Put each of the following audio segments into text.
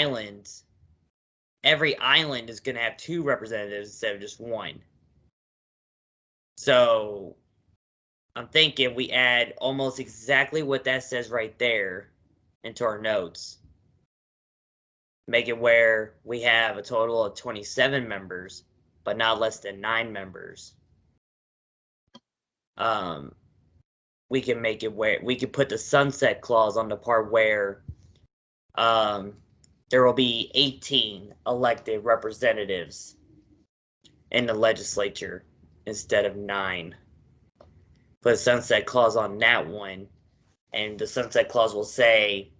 islands, every island is going to have 2 representatives instead of just 1. So I'm thinking we add almost exactly what that says right there into our notes. Make it where we have a total of 27 members, but not less than 9 members. We can make it where we can put the sunset clause on the part where there will be 18 elected representatives in the legislature instead of 9. Put a sunset clause on that one, and the sunset clause will say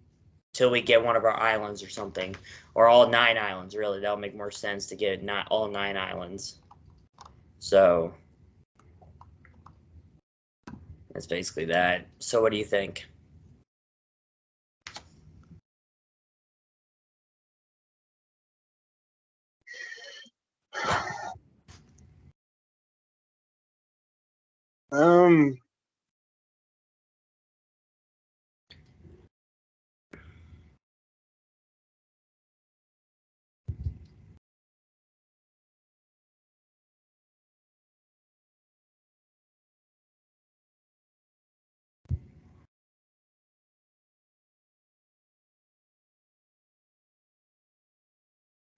till we get one of our islands or something, or all 9 islands. Really, that'll make more sense to get not all 9 islands. So that's basically that. So what do you think?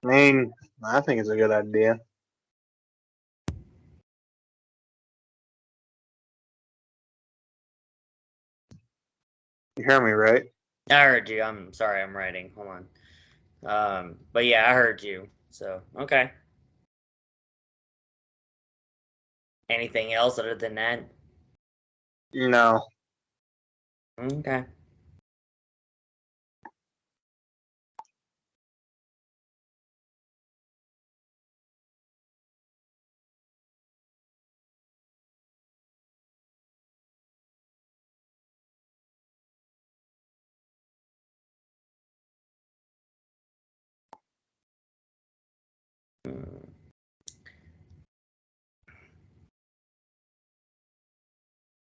I mean, I think it's a good idea. You hear me, right? I heard you. I'm sorry, I'm writing. Hold on. But yeah, I heard you. So, okay. Anything else other than that? No. Okay.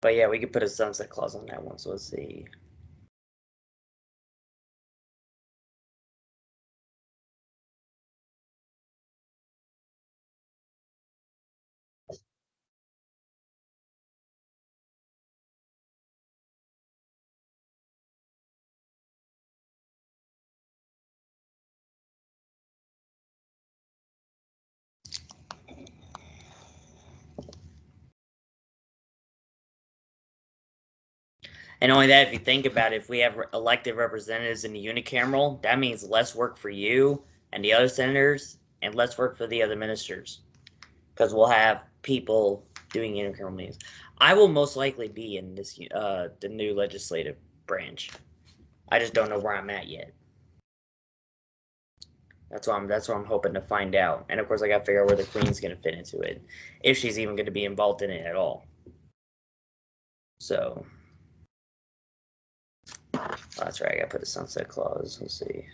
But yeah, we could put a sunset clause on that one. So let's see. And only that, if you think about it, if we have elected representatives in the unicameral, that means less work for you and the other senators, and less work for the other ministers, because we'll have people doing unicameral meetings. I will most likely be in this the new legislative branch. I just don't know where I'm at yet. That's what I'm hoping to find out. And of course, I got to figure out where the Queen's going to fit into it, if she's even going to be involved in it at all. So that's right. I got to put a sunset clause. Let's see.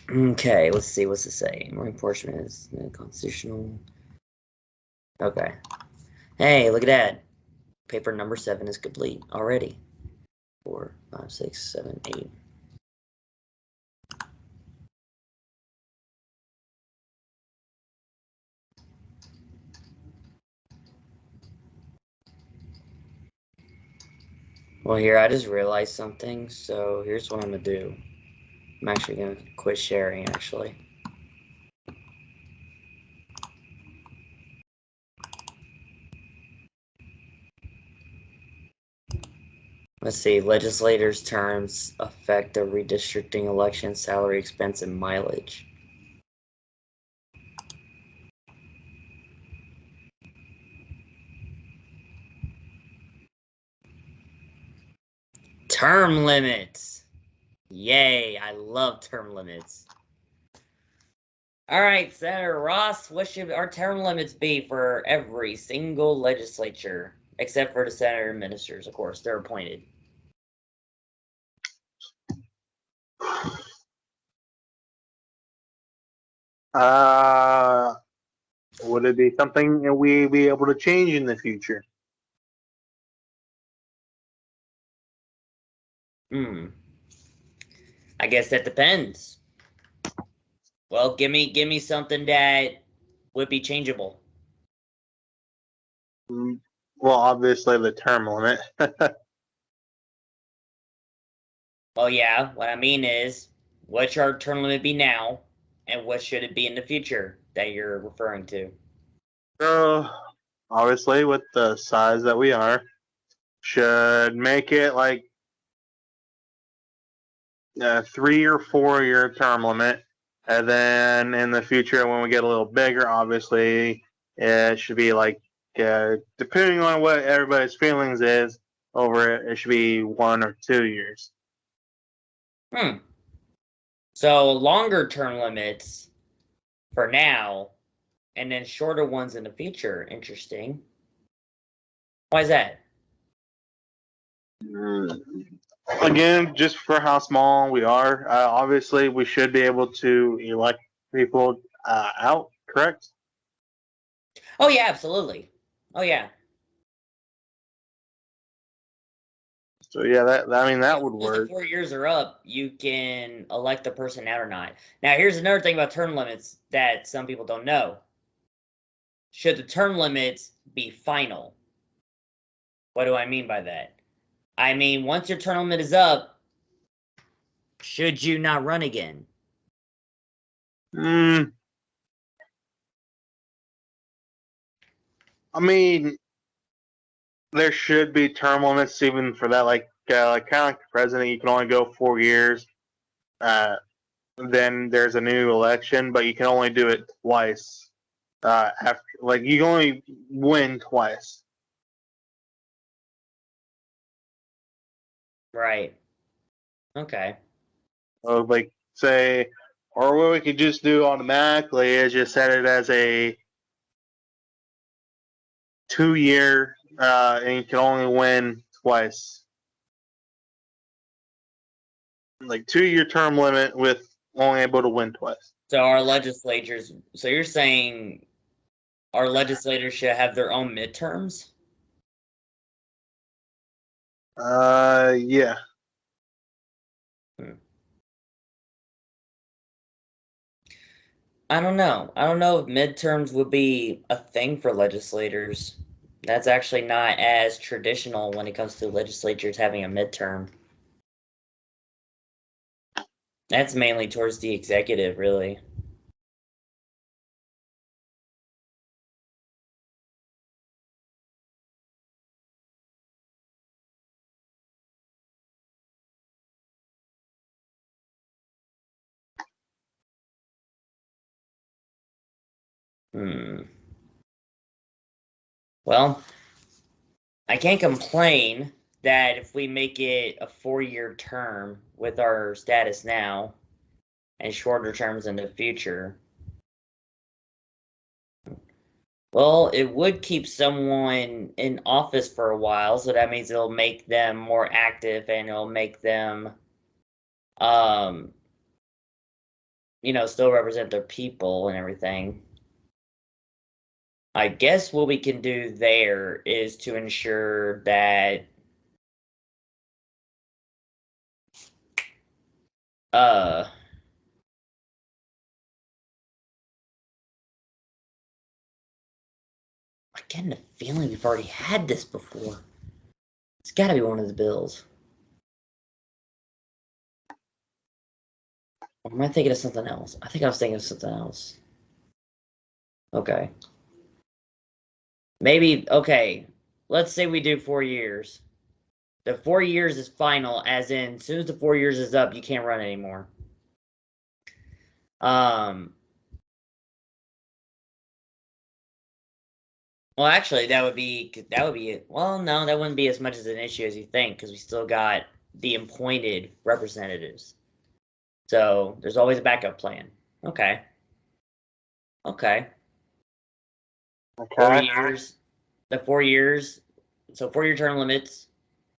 Okay, let's see. What's it say? More enforcement is constitutional. Okay. Hey, look at that. Paper number 7 is complete already. 4, 5, 6, 7, 8. Well, here, I just realized something. So here's what I'm going to do. I'm actually going to quit sharing, actually. Let's see. Legislators' terms affect the redistricting election, salary, expense, and mileage. Term limits. Yay, I love term limits. All right, Senator Ross, what should our term limits be for every single legislature, except for the senator and ministers, of course, they're appointed. Would it be something that we be able to change in the future? I guess that depends. Well, give me something that would be changeable. Well, obviously the term limit. Well, yeah, what I mean is, what should our term limit be now, and what should it be in the future that you're referring to? So, obviously, with the size that we are, should make it like a 3 or 4 year term limit. And then in the future, when we get a little bigger, obviously, it should be like, depending on what everybody's feelings is over it, it should be 1 or 2 years. So longer term limits for now, and then shorter ones in the future. Interesting. Why is that? Again, just for how small we are, obviously we should be able to elect people out, correct? Oh yeah, absolutely. Oh yeah. So yeah, that would Once the work. 4 years are up, you can elect the person out or not. Now, here's another thing about term limits that some people don't know. Should the term limits be final? What do I mean by that? I mean, once your term limit is up, should you not run again? I mean, there should be term limits even for that. Like kind of like the president, you can only go 4 years. Then there's a new election, but you can only do it twice. After like you can only win twice. Right. Okay. So like say, or what we could just do automatically is just set it as a 2 year, and you can only win twice. Like 2 year term limit with only able to win twice. So our legislatures, so you're saying our legislators should have their own midterms? Yeah. I don't know. I don't know if midterms would be a thing for legislators. That's actually not as traditional when it comes to legislatures having a midterm. That's mainly towards the executive, really. Well, I can't complain that if we make it a 4-year term with our status now and shorter terms in the future, well, it would keep someone in office for a while, so that means it'll make them more active and it'll make them, um, still represent their people and everything. I guess what we can do there is to ensure that I'm getting the feeling we've already had this before. It's got to be one of the bills. Or am I thinking of something else? I think I was thinking of something else. Okay. Maybe, okay. Let's say we do 4 years. The 4 years is final, as in, as soon as the 4 years is up, you can't run anymore. Well, actually, that would be well, no, that wouldn't be as much as an issue as you think, because we still got the appointed representatives. So there's always a backup plan. Okay. Okay. 4 years. The 4 years. So 4-year term limits.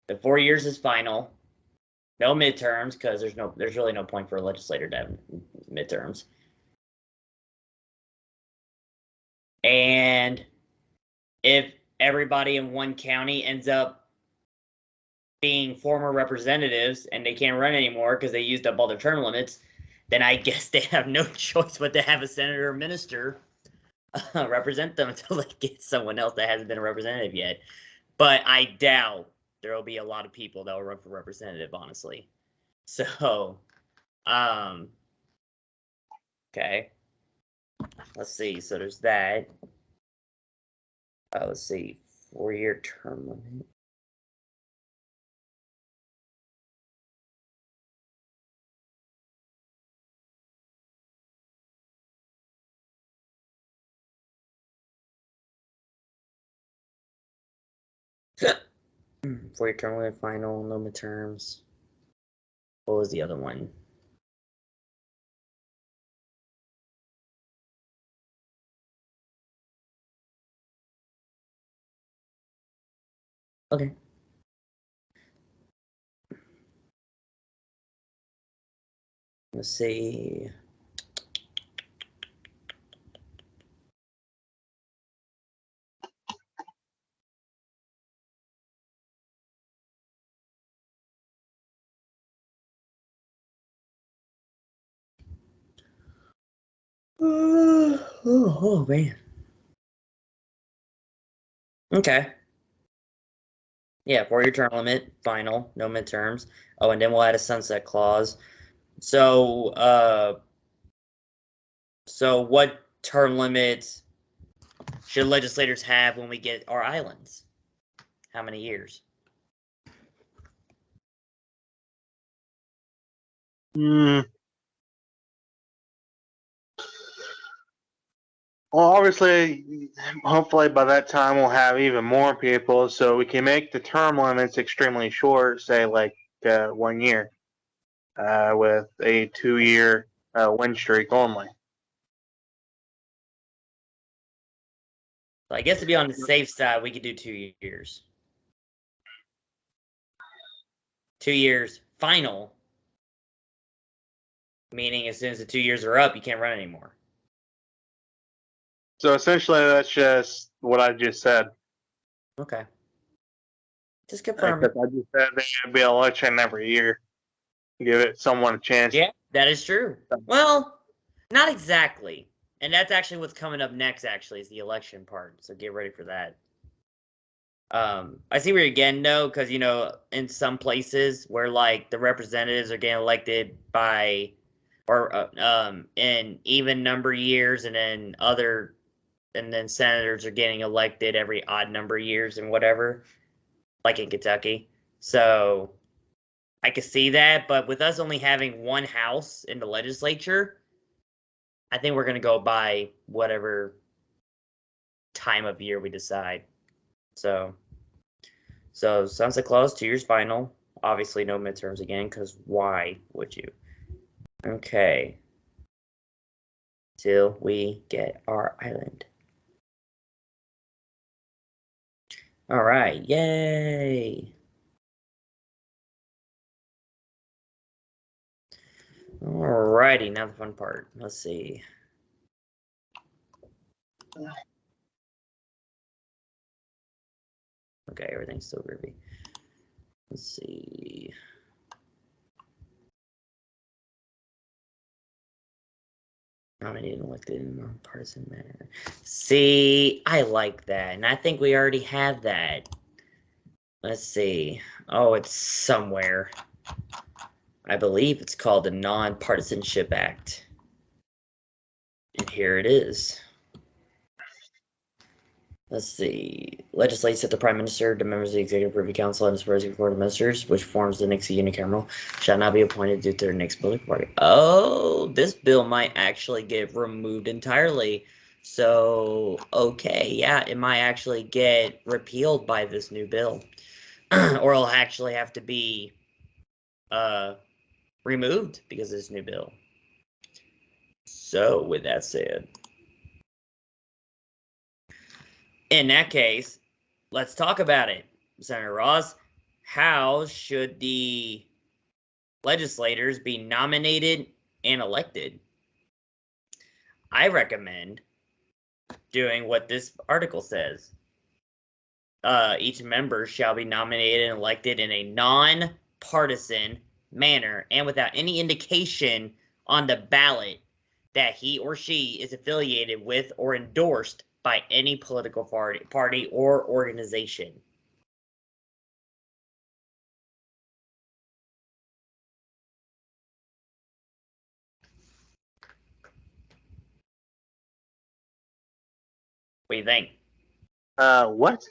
The 4 years is final. No midterms, because there's really no point for a legislator to have midterms. And if everybody in one county ends up being former representatives and they can't run anymore because they used up all their term limits, then I guess they have no choice but to have a senator or minister represent them until they get someone else that hasn't been a representative yet. But I doubt there will be a lot of people that will run for representative, honestly. So, okay. Let's see. So there's that. Let's see. 4-year term limit. For your term limit final, no midterms. What was the other one? Okay. Let's see. Oh man. Okay. Yeah, 4-year term limit, final, no midterms. Oh, and then we'll add a sunset clause. So, so what term limits should legislators have when we get our islands? How many years? Well, obviously, hopefully by that time we'll have even more people, so we can make the term limits extremely short, say like 1 year, with a 2-year win streak only. So I guess to be on the safe side, we could do 2 years. 2 years final, meaning as soon as the 2 years are up, you can't run anymore. So essentially, that's just what I just said. Okay. Just confirm. I just said there'd be an election every year. Give it someone a chance. Yeah, that is true. Well, not exactly. And that's actually what's coming up next, actually, is the election part. So get ready for that. I see where you're getting, though, because, you know, in some places where, like, the representatives are getting elected by, or in even number years, and then senators are getting elected every odd number of years and whatever, like in Kentucky. So I could see that, but with us only having one house in the legislature, I think we're going to go by whatever time of year we decide. So sunset clause, 2 years final. Obviously no midterms again, because why would you? Okay. Till we get our island. All right, yay. Alrighty, now the fun part. Let's see. Okay, everything's still groovy. Let's see. Nominated and elected in a nonpartisan manner. See, I like that, and I think we already have that. Let's see. Oh, it's somewhere. I believe it's called the Nonpartisanship Act. And here it is. Let's see. Legislates that the Prime Minister, the members of the Executive Privy Council, and the Supervisory Board of Ministers, which forms the next unicameral, shall not be appointed due to their next political party. Oh, this bill might actually get removed entirely. So, okay, yeah, it might actually get repealed by this new bill. Or it'll actually have to be removed because of this new bill. So, with that said, in that case, let's talk about it. Senator Ross, how should the legislators be nominated and elected? I recommend doing what this article says. Each member shall be nominated and elected in a non-partisan manner and without any indication on the ballot that he or she is affiliated with or endorsed by any political party or organization. What do you think? What?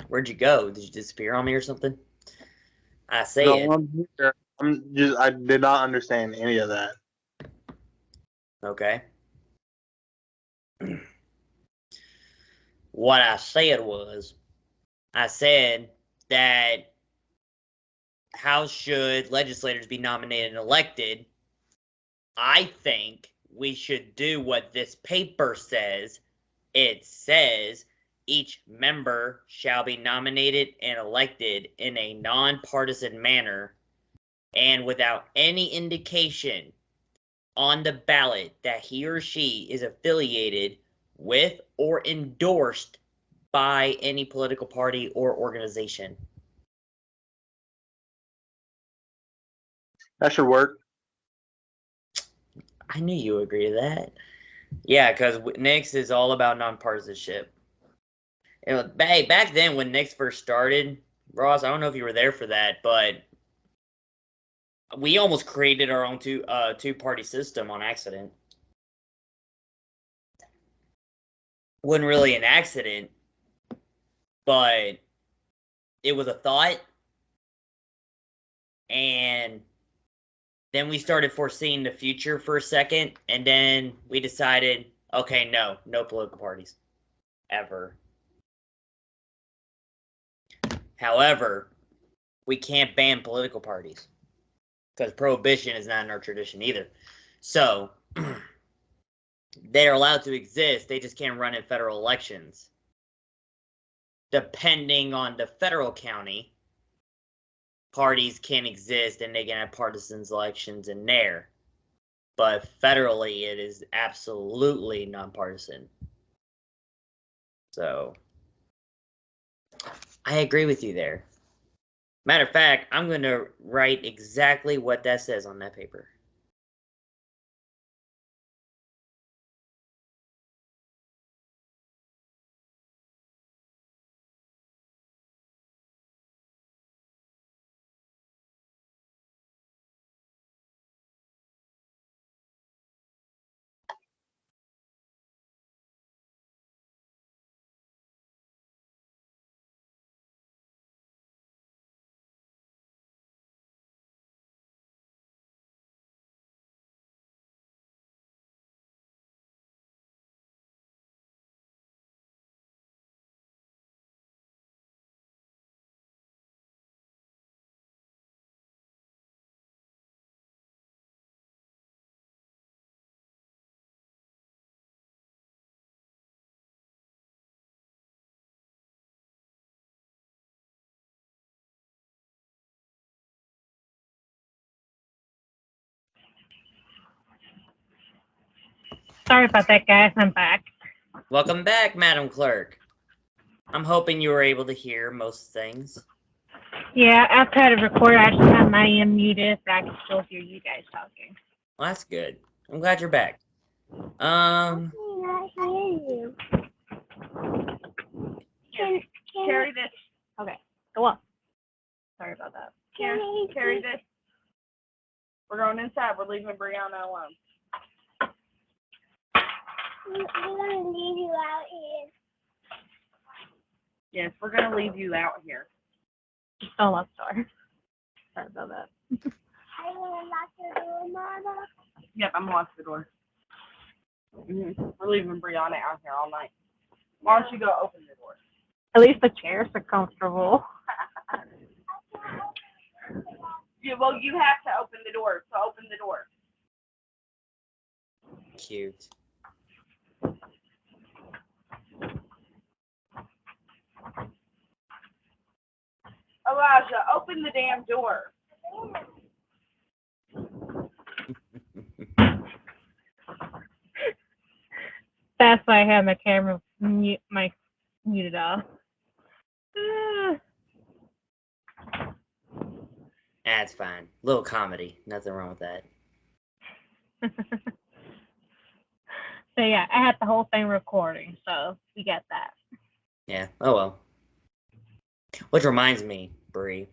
Where'd you go? Did you disappear on me or something? I say No, it. I'm here. I did not understand any of that. Okay. What I said was, I said that how should legislators be nominated and elected? I think we should do what this paper says. It says each member shall be nominated and elected in a nonpartisan manner and without any indication on the ballot that he or she is affiliated with or endorsed by any political party or organization. That should work. I knew you would agree to that. Yeah, because Nix is all about nonpartisanship. And back then when Nix first started, Ross, I don't know if you were there for that, but we almost created our own two-party system on accident. Wasn't really an accident, but it was a thought. And then we started foreseeing the future for a second, and then we decided, okay, no political parties. Ever. However, we can't ban political parties because prohibition is not in our tradition either. So, they're allowed to exist, they just can't run in federal elections. Depending on the federal county, parties can exist and they can have partisan elections in there. But federally, it is absolutely nonpartisan. So, I agree with you there. Matter of fact, I'm going to write exactly what that says on that paper. Sorry about that, guys. I'm back. Welcome back, Madam Clerk. I'm hoping you were able to hear most things. Yeah, outside of record, I just have my end muted, but I can still hear you guys talking. Well, that's good. I'm glad you're back. I hear you. Carry this. Okay, go on. Sorry about that. Carry this. We're going inside. We're leaving Brianna alone. We're gonna leave you out here. Yes, we're going to leave you out here. Oh, I'm sorry. Sorry about that. Are you gonna lock the door, Mama? Yep, I'm gonna lock the door. We're leaving Brianna out here all night. Why don't you go open the door? At least the chairs are comfortable. Well, you have to open the door, so open the door. Cute. Elijah, open the damn door. That's why I had my camera muted off. That's fine. Little comedy. Nothing wrong with that. So yeah, I had the whole thing recording, so we got that. Yeah. Oh well. Which reminds me, Bree.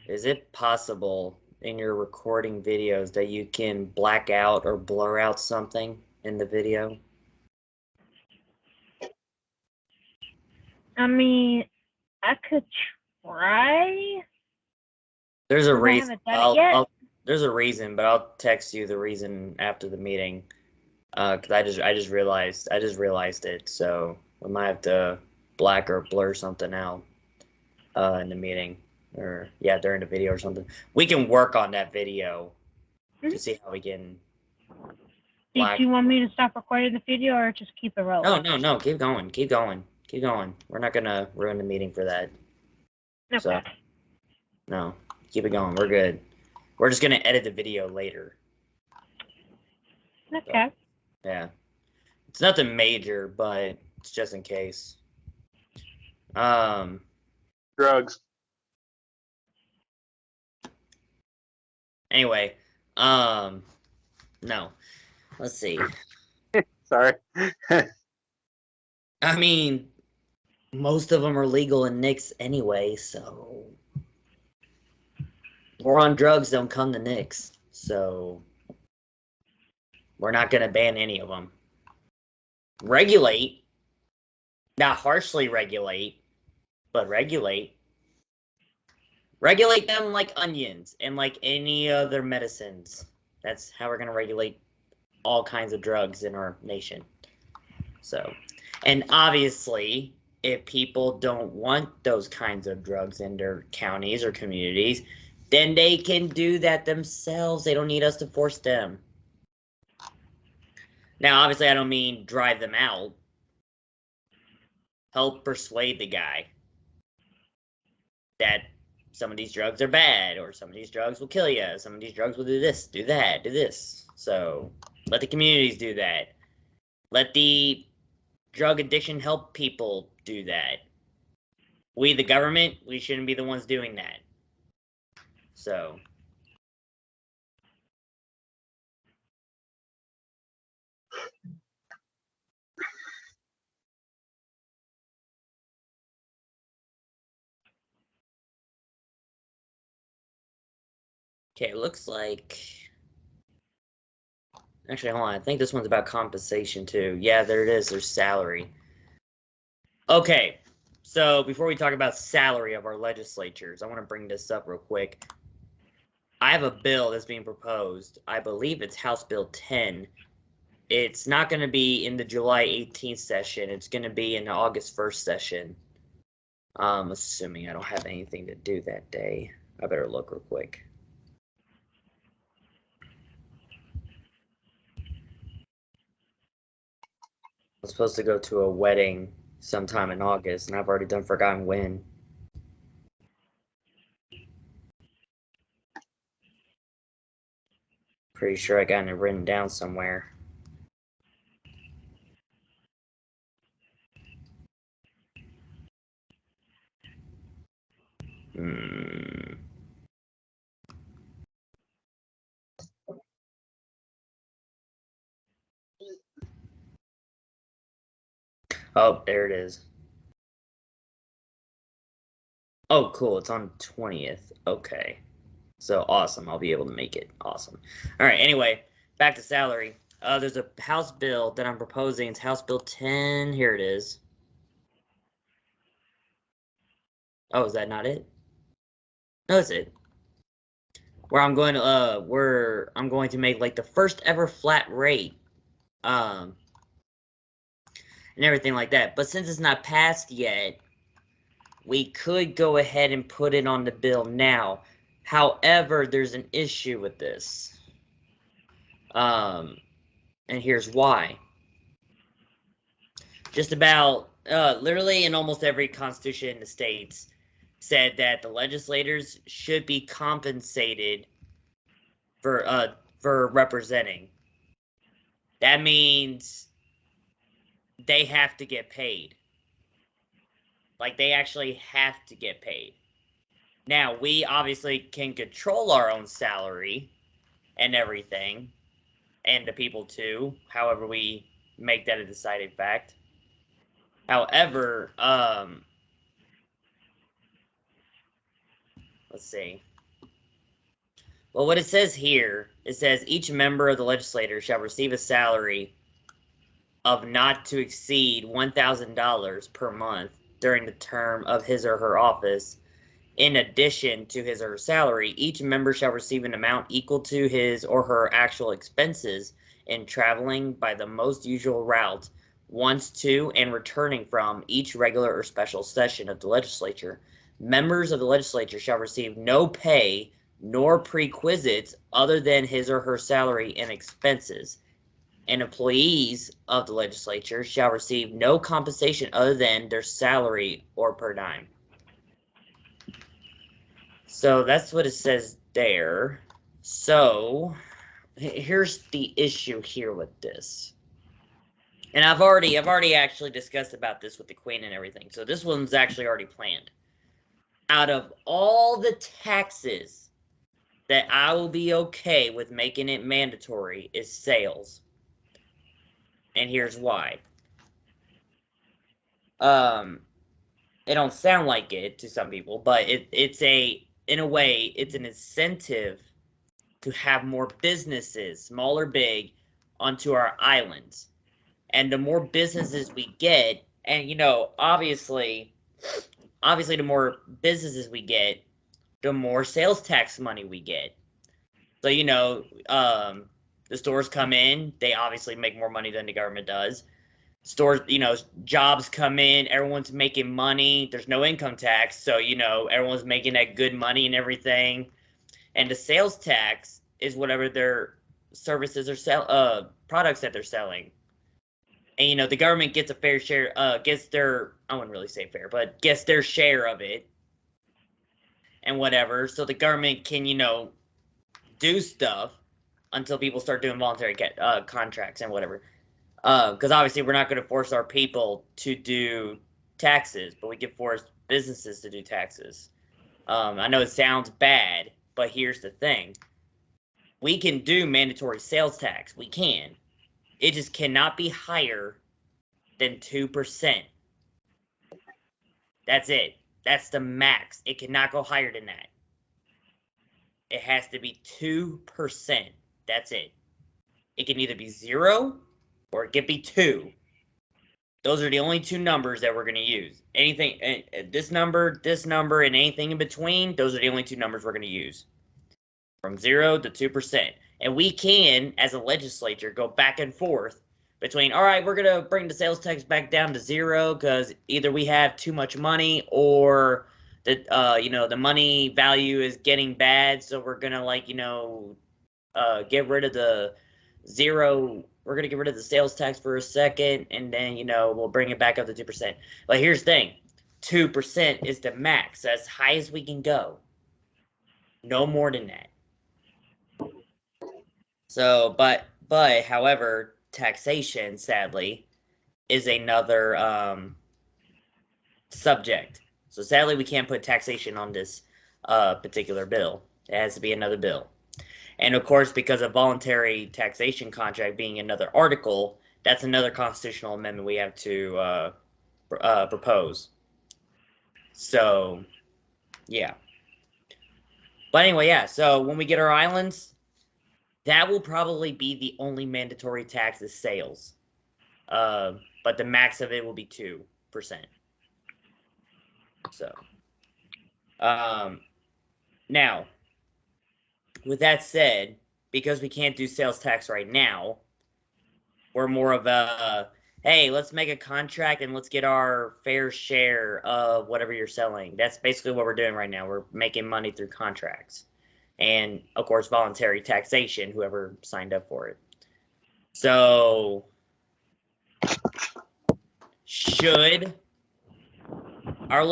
Is it possible in your recording videos that you can black out or blur out something in the video? I mean, I could try. There's a I reason. haven't done it yet. There's a reason, but I'll text you the reason after the meeting. 'Cause I just realized it, so we might have to black or blur something out in the meeting, or yeah, during the video or something. We can work on that video to see how we can. Did you want me to stop recording the video or just keep it rolling? No, keep going. We're not gonna ruin the meeting for that. Okay. So, no, keep it going. We're good. We're just gonna edit the video later. Okay. Yeah. It's nothing major, but it's just in case. Drugs. Anyway, no. Let's see. Sorry. I mean, most of them are legal in Nick's anyway, so we're on drugs, don't come to Nick's, so we're not going to ban any of them. Regulate, not harshly regulate, but regulate. Regulate them like onions and like any other medicines. That's how we're going to regulate all kinds of drugs in our nation. So, and obviously, if people don't want those kinds of drugs in their counties or communities, then they can do that themselves. They don't need us to force them. Now, obviously, I don't mean drive them out. Help persuade the guy that some of these drugs are bad, or some of these drugs will kill you, some of these drugs will do this, do that, do this. So, let the communities do that. Let the drug addiction help people do that. We, the government, we shouldn't be the ones doing that. So. Okay, it looks like. Actually, hold on. I think this one's about compensation too. Yeah, there it is. There's salary. Okay, so before we talk about salary of our legislatures, I want to bring this up real quick. I have a bill that's being proposed. I believe it's House Bill 10. It's not going to be in the July 18th session. It's going to be in the August 1st session. Assuming I don't have anything to do that day. I better look real quick. I'm supposed to go to a wedding sometime in August, and I've already forgotten when. Pretty sure I got it written down somewhere. Oh, there it is. Oh, cool. It's on 20th. Okay. So awesome. I'll be able to make it. Awesome. All right. Anyway, back to salary. There's a House bill that I'm proposing. It's House Bill 10. Here it is. Oh, is that not it? No, that's it. Where I'm going to make like the first ever flat rate. And everything like that. But since it's not passed yet, we could go ahead and put it on the bill now. However, there's an issue with this. And here's why. Just about, literally in almost every constitution in the states said that the legislators should be compensated for representing. That means they have to get paid. Like, they actually have to get paid. Now, we obviously can control our own salary and everything, and the people too, however we make that a decided fact. However, let's see. Well, what it says here, it says each member of the legislature shall receive a salary of not to exceed $1,000 per month during the term of his or her office. In addition to his or her salary, each member shall receive an amount equal to his or her actual expenses in traveling by the most usual route once to and returning from each regular or special session of the legislature. Members of the legislature shall receive no pay nor perquisites other than his or her salary and expenses. And employees of the legislature shall receive no compensation other than their salary or per diem. So that's what it says there. So here's the issue here with this. And I've already actually discussed about this with the Queen and everything. So this one's actually already planned. Out of all the taxes that I will be okay with making it mandatory is sales. And here's why. It don't sound like it to some people, but in a way, it's an incentive to have more businesses, small or big, onto our islands. And the more businesses we get, and obviously the more businesses we get, the more sales tax money we get. So, the stores come in, they obviously make more money than the government does. Stores, jobs come in, everyone's making money, there's no income tax, so, everyone's making that good money and everything. And the sales tax is whatever their services or products that they're selling. And, the government gets a fair share, gets their, I wouldn't really say fair, but gets their share of it. And whatever, so the government can, do stuff until people start doing voluntary contracts and whatever. Because obviously we're not going to force our people to do taxes, but we can force businesses to do taxes. I know it sounds bad, but here's the thing. We can do mandatory sales tax. We can. It just cannot be higher than 2%. That's it. That's the max. It cannot go higher than that. It has to be 2%. That's it. It can either be 0 or it can be 2. Those are the only two numbers that we're going to use. Anything, this number, and anything in between, those are the only two numbers we're going to use. From 0 to 2%. And we can, as a legislature, go back and forth between, all right, we're going to bring the sales tax back down to 0 because either we have too much money or the money value is getting bad, so we're going to, get rid of the 0. We're going to get rid of the sales tax for a second, and then, we'll bring it back up to 2%. But here's the thing. 2% is the max, as high as we can go. No more than that. So, but however, taxation, sadly, is another subject. So sadly, we can't put taxation on this particular bill. It has to be another bill. And of course, because of voluntary taxation contract being another article, that's another constitutional amendment we have to propose. So, yeah. But anyway, yeah, so when we get our islands, that will probably be the only mandatory tax is sales. But the max of it will be 2%. So, now, with that said, because we can't do sales tax right now, we're more of a, hey, let's make a contract and let's get our fair share of whatever you're selling. That's basically what we're doing right now. We're making money through contracts. and of course voluntary taxation, whoever signed up for it. So should our